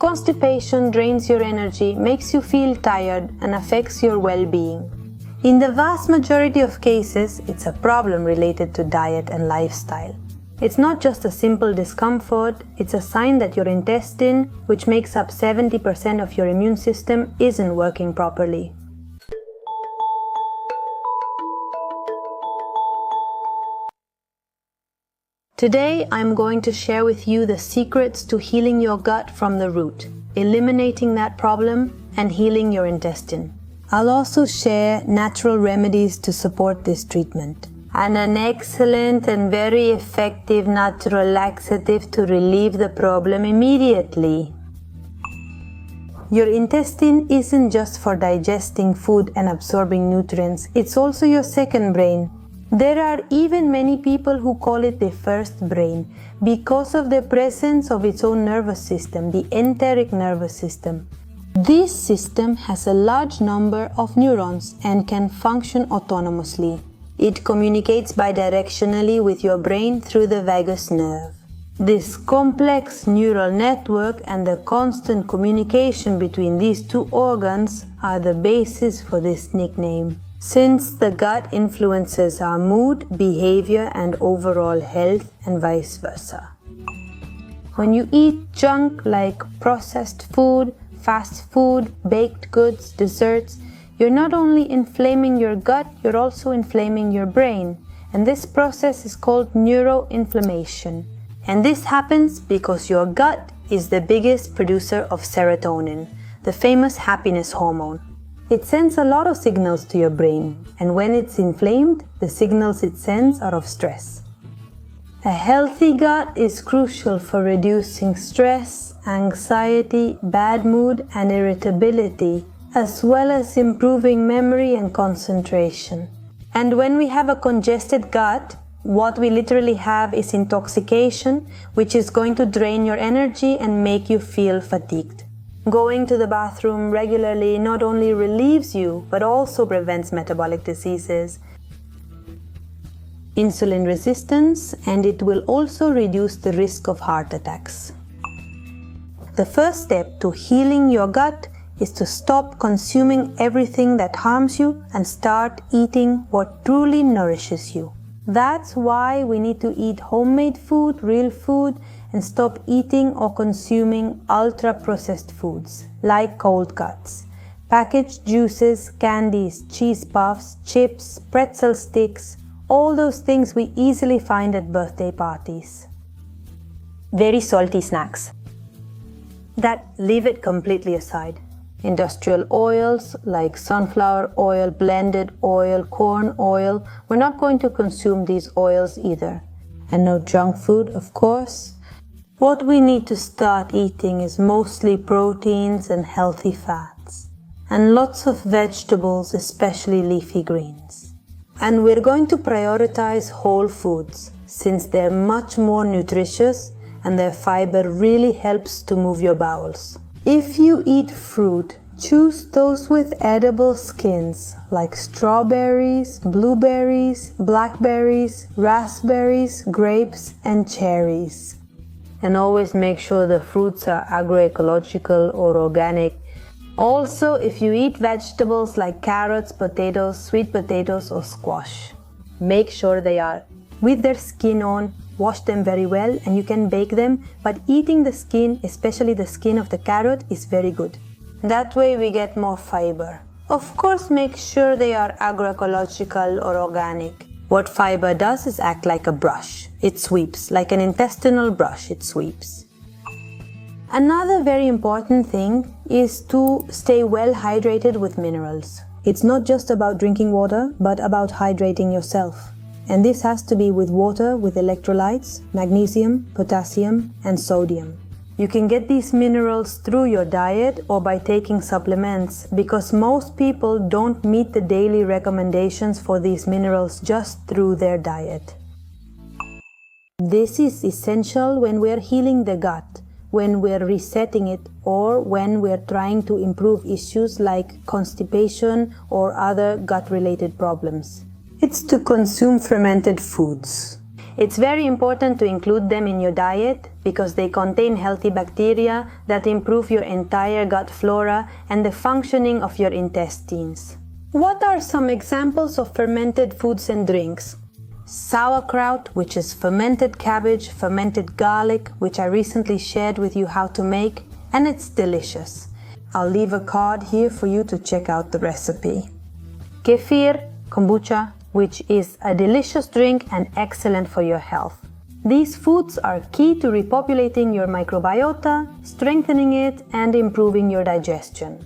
Constipation drains your energy, makes you feel tired, and affects your well-being. In the vast majority of cases, it's a problem related to diet and lifestyle. It's not just a simple discomfort, it's a sign that your intestine, which makes up 70% of your immune system, isn't working properly. Today, I'm going to share with you the secrets to healing your gut from the root, eliminating that problem, and healing your intestine. I'll also share natural remedies to support this treatment, and an excellent and very effective natural laxative to relieve the problem immediately. Your intestine isn't just for digesting food and absorbing nutrients, it's also your second brain. There are even many people who call it the first brain because of the presence of its own nervous system, the enteric nervous system. This system has a large number of neurons and can function autonomously. It communicates bidirectionally with your brain through the vagus nerve. This complex neural network and the constant communication between these two organs are the basis for this nickname. Since the gut influences our mood, behavior, and overall health, and vice versa. When you eat junk like processed food, fast food, baked goods, desserts, you're not only inflaming your gut, you're also inflaming your brain. And this process is called neuroinflammation. And this happens because your gut is the biggest producer of serotonin, the famous happiness hormone. It sends a lot of signals to your brain, and when it's inflamed, the signals it sends are of stress. A healthy gut is crucial for reducing stress, anxiety, bad mood, and irritability, as well as improving memory and concentration. And when we have a congested gut, what we literally have is intoxication, which is going to drain your energy and make you feel fatigued. Going to the bathroom regularly not only relieves you, but also prevents metabolic diseases, insulin resistance, and it will also reduce the risk of heart attacks. The first step to healing your gut is to stop consuming everything that harms you and start eating what truly nourishes you. That's why we need to eat homemade food, real food, and stop eating or consuming ultra-processed foods like cold cuts, packaged juices, candies, cheese puffs, chips, pretzel sticks, all those things we easily find at birthday parties. Very salty snacks. That leave it completely aside. Industrial oils like sunflower oil, blended oil, corn oil, we're not going to consume these oils either. And no junk food, of course. What we need to start eating is mostly proteins and healthy fats, and lots of vegetables, especially leafy greens. And we're going to prioritize whole foods, since they're much more nutritious and their fiber really helps to move your bowels. If you eat fruit, choose those with edible skins like strawberries, blueberries, blackberries, raspberries, grapes, and cherries. And always make sure the fruits are agroecological or organic. Also, if you eat vegetables like carrots, potatoes, sweet potatoes, or squash, make sure they are with their skin on. Wash them very well and you can bake them, but eating the skin, especially the skin of the carrot, is very good. That way we get more fiber. Of course, make sure they are agroecological or organic. What fiber does is act like a brush. It sweeps, like an intestinal brush, it sweeps. Another very important thing is to stay well hydrated with minerals. It's not just about drinking water, but about hydrating yourself. And this has to be with water with electrolytes, magnesium, potassium, and sodium. You can get these minerals through your diet or by taking supplements, because most people don't meet the daily recommendations for these minerals just through their diet. This is essential when we're healing the gut, when we're resetting it, or when we're trying to improve issues like constipation or other gut-related problems. It's to consume fermented foods. It's very important to include them in your diet because they contain healthy bacteria that improve your entire gut flora and the functioning of your intestines. What are some examples of fermented foods and drinks? Sauerkraut, which is fermented cabbage, fermented garlic, which I recently shared with you how to make, and it's delicious. I'll leave a card here for you to check out the recipe. Kefir, kombucha, which is a delicious drink and excellent for your health. These foods are key to repopulating your microbiota, strengthening it, and improving your digestion.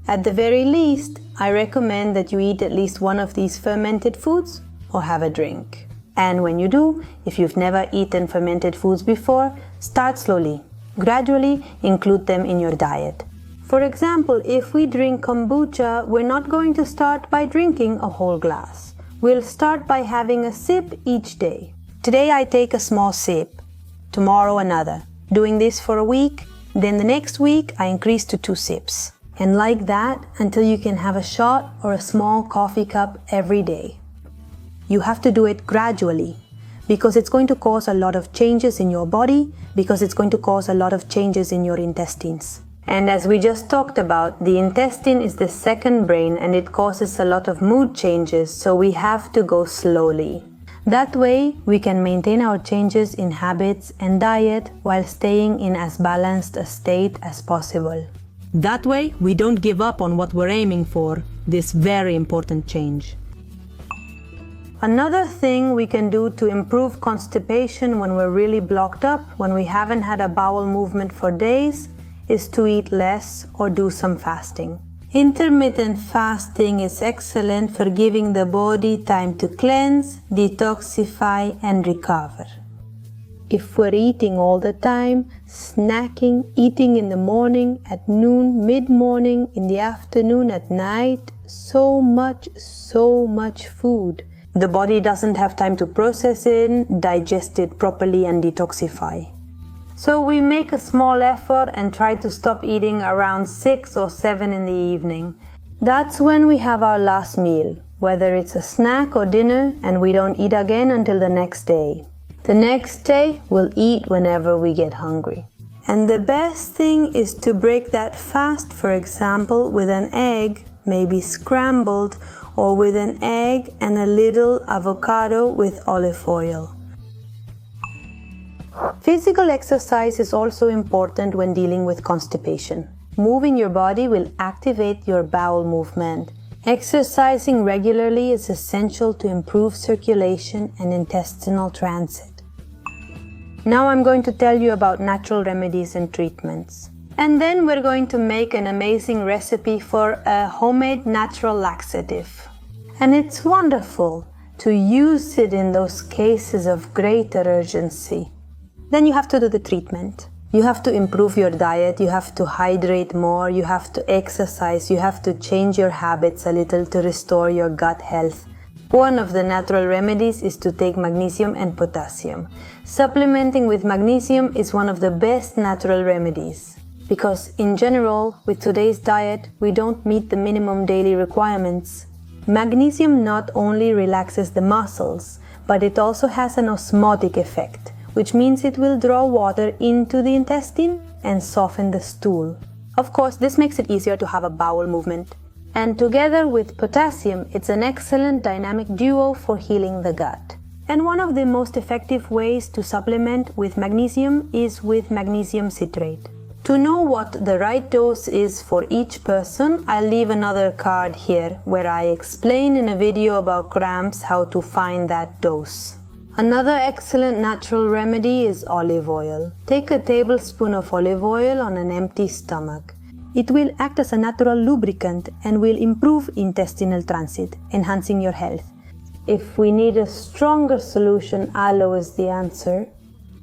At the very least, I recommend that you eat at least one of these fermented foods or have a drink. And when you do, if you've never eaten fermented foods before, start slowly. Gradually include them in your diet. For example, if we drink kombucha, we're not going to start by drinking a whole glass. We'll start by having a sip each day. Today I take a small sip, tomorrow another. Doing this for a week, then the next week I increase to 2 sips. And like that until you can have a shot or a small coffee cup every day. You have to do it gradually because it's going to cause a lot of changes in your body, because it's going to cause a lot of changes in your intestines. And as we just talked about, the intestine is the second brain and it causes a lot of mood changes, so we have to go slowly. That way, we can maintain our changes in habits and diet while staying in as balanced a state as possible. That way, we don't give up on what we're aiming for, this very important change. Another thing we can do to improve constipation when we're really blocked up, when we haven't had a bowel movement for days, is to eat less or do some fasting. Intermittent fasting is excellent for giving the body time to cleanse, detoxify, and recover. If we're eating all the time, snacking, eating in the morning, at noon, mid-morning, in the afternoon, at night, so much food. The body doesn't have time to process it, digest it properly, and detoxify. So we make a small effort and try to stop eating around 6 or 7 in the evening. That's when we have our last meal, whether it's a snack or dinner, and we don't eat again until the next day. The next day, we'll eat whenever we get hungry. And the best thing is to break that fast, for example, with an egg, maybe scrambled, or with an egg and a little avocado with olive oil. Physical exercise is also important when dealing with constipation. Moving your body will activate your bowel movement. Exercising regularly is essential to improve circulation and intestinal transit. Now I'm going to tell you about natural remedies and treatments. And then we're going to make an amazing recipe for a homemade natural laxative. And it's wonderful to use it in those cases of greater urgency. Then you have to do the treatment. You have to improve your diet, you have to hydrate more, you have to exercise, you have to change your habits a little to restore your gut health. One of the natural remedies is to take magnesium and potassium. Supplementing with magnesium is one of the best natural remedies. Because in general, with today's diet, we don't meet the minimum daily requirements. Magnesium not only relaxes the muscles, but it also has an osmotic effect, which means it will draw water into the intestine and soften the stool. Of course, this makes it easier to have a bowel movement. And together with potassium, it's an excellent dynamic duo for healing the gut. And one of the most effective ways to supplement with magnesium is with magnesium citrate. To know what the right dose is for each person, I'll leave another card here where I explain in a video about cramps how to find that dose. Another excellent natural remedy is olive oil. Take a tablespoon of olive oil on an empty stomach. It will act as a natural lubricant and will improve intestinal transit, enhancing your health. If we need a stronger solution, aloe is the answer.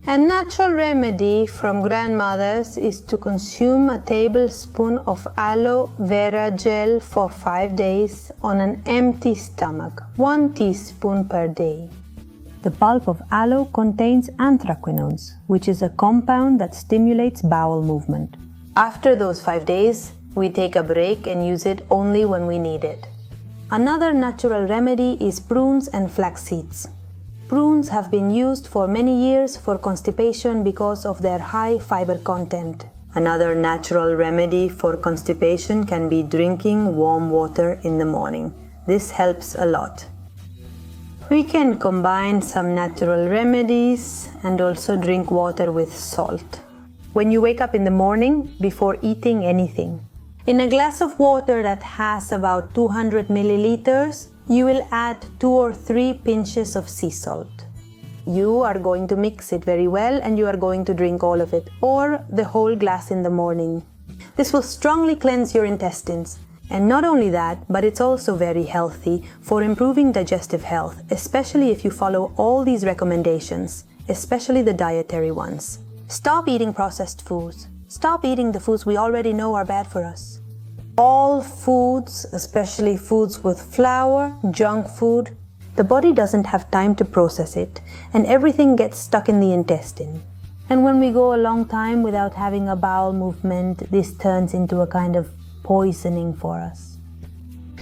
A natural remedy from grandmothers is to consume a tablespoon of aloe vera gel for 5 days on an empty stomach, 1 teaspoon per day. The pulp of aloe contains anthraquinones, which is a compound that stimulates bowel movement. After those 5 days, we take a break and use it only when we need it. Another natural remedy is prunes and flax seeds. Prunes have been used for many years for constipation because of their high fiber content. Another natural remedy for constipation can be drinking warm water in the morning. This helps a lot. We can combine some natural remedies and also drink water with salt. When you wake up in the morning before eating anything, in a glass of water that has about 200 milliliters, you will add 2 or 3 pinches of sea salt. You are going to mix it very well and you are going to drink all of it or the whole glass in the morning. This will strongly cleanse your intestines. And not only that, but it's also very healthy for improving digestive health, especially if you follow all these recommendations, especially the dietary ones. Stop eating processed foods. Stop eating the foods we already know are bad for us. All foods, especially foods with flour, junk food, the body doesn't have time to process it, and everything gets stuck in the intestine. And when we go a long time without having a bowel movement, this turns into a kind of poisoning for us.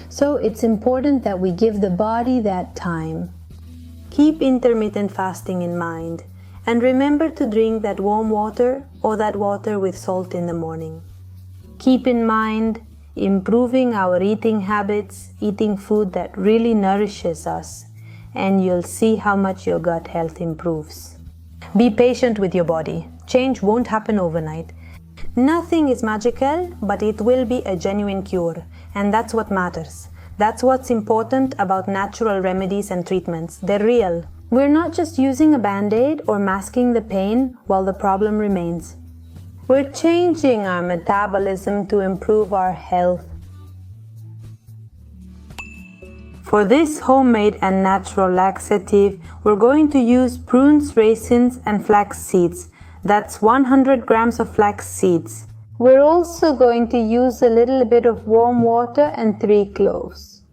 So it's important that we give the body that time. Keep intermittent fasting in mind, and remember to drink that warm water or that water with salt in the morning. Keep in mind improving our eating habits, eating food that really nourishes us, and you'll see how much your gut health improves. Be patient with your body. Change won't happen overnight. Nothing is magical, but it will be a genuine cure, and that's what matters. That's what's important about natural remedies and treatments. They're real. We're not just using a band-aid or masking the pain while the problem remains. We're changing our metabolism to improve our health. For this homemade and natural laxative, we're going to use prunes, raisins, and flax seeds. That's 100 grams of flax seeds. We're also going to use a little bit of warm water and 3 cloves.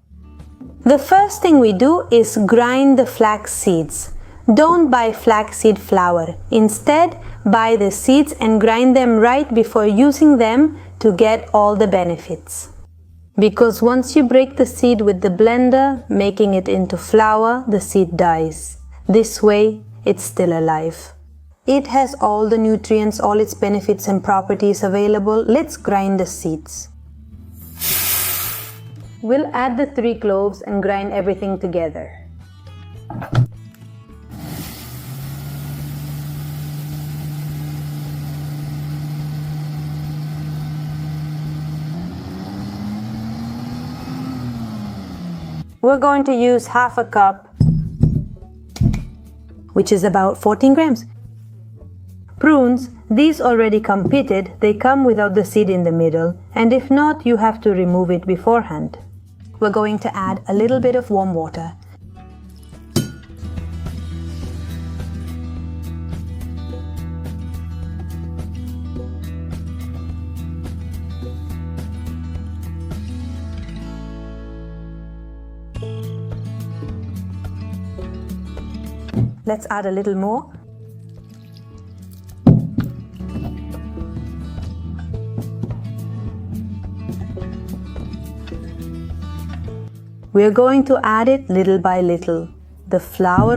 The first thing we do is grind the flax seeds. Don't buy flaxseed flour. Instead, buy the seeds and grind them right before using them to get all the benefits. Because once you break the seed with the blender, making it into flour, the seed dies. This way, it's still alive. It has all the nutrients, all its benefits and properties available. Let's grind the seeds. We'll add the 3 cloves and grind everything together. We're going to use half a cup, which is about 14 grams. Prunes, these already come pitted, they come without the seed in the middle, and if not, you have to remove it beforehand. We're going to add a little bit of warm water. Let's add a little more. We are going to add it little by little. The flour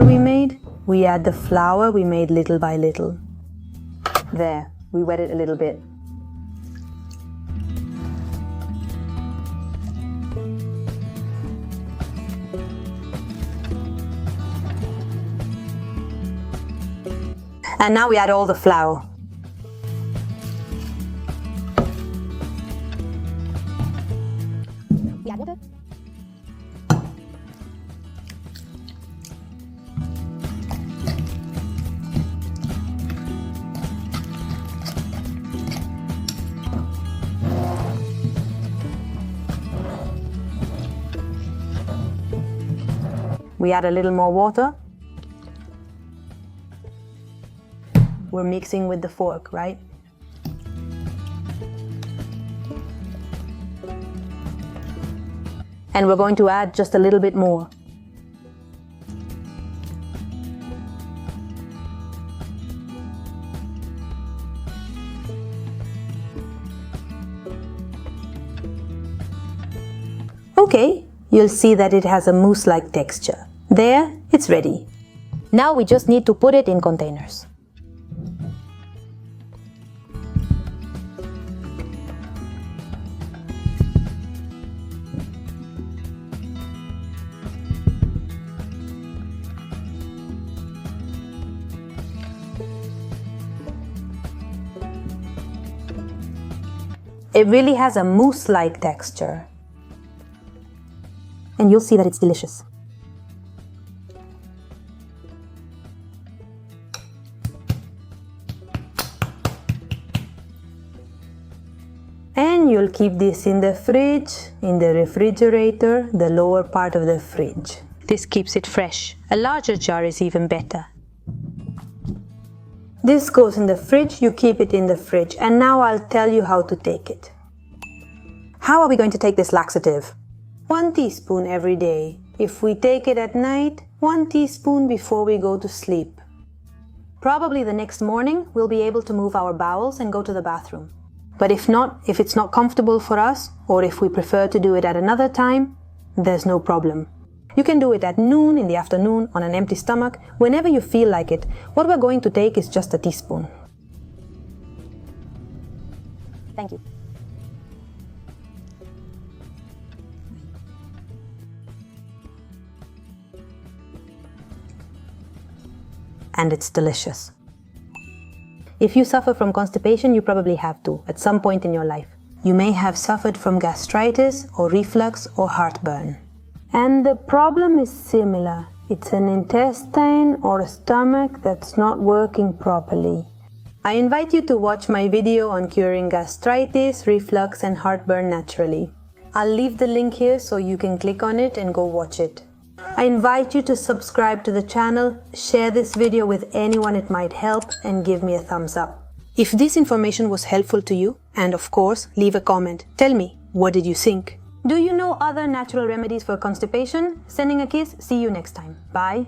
we add the flour we made little by little. There, we wet it a little bit. And now we add all the flour. We add water. We add a little more water. We're mixing with the fork, right? And we're going to add just a little bit more. Okay, you'll see that it has a mousse-like texture. There, it's ready. Now we just need to put it in containers. It really has a mousse-like texture. And you'll see that it's delicious. And you'll keep this in the fridge, in the refrigerator, the lower part of the fridge. This keeps it fresh. A larger jar is even better. This goes in the fridge, you keep it in the fridge, and now I'll tell you how to take it. How are we going to take this laxative? 1 teaspoon every day. If we take it at night, 1 teaspoon before we go to sleep. Probably the next morning we'll be able to move our bowels and go to the bathroom. But if not, if it's not comfortable for us, or if we prefer to do it at another time, there's no problem. You can do it at noon, in the afternoon, on an empty stomach, whenever you feel like it. What we're going to take is just a teaspoon. Thank you. And it's delicious. If you suffer from constipation, you probably have to, at some point in your life. You may have suffered from gastritis or reflux or heartburn. And the problem is similar. It's an intestine or a stomach that's not working properly. I invite you to watch my video on curing gastritis, reflux and heartburn naturally. I'll leave the link here so you can click on it and go watch it. I invite you to subscribe to the channel, share this video with anyone it might help, and give me a thumbs up. If this information was helpful to you, and of course, leave a comment. Tell me, what did you think? Do you know other natural remedies for constipation? Sending a kiss. See you next time. Bye.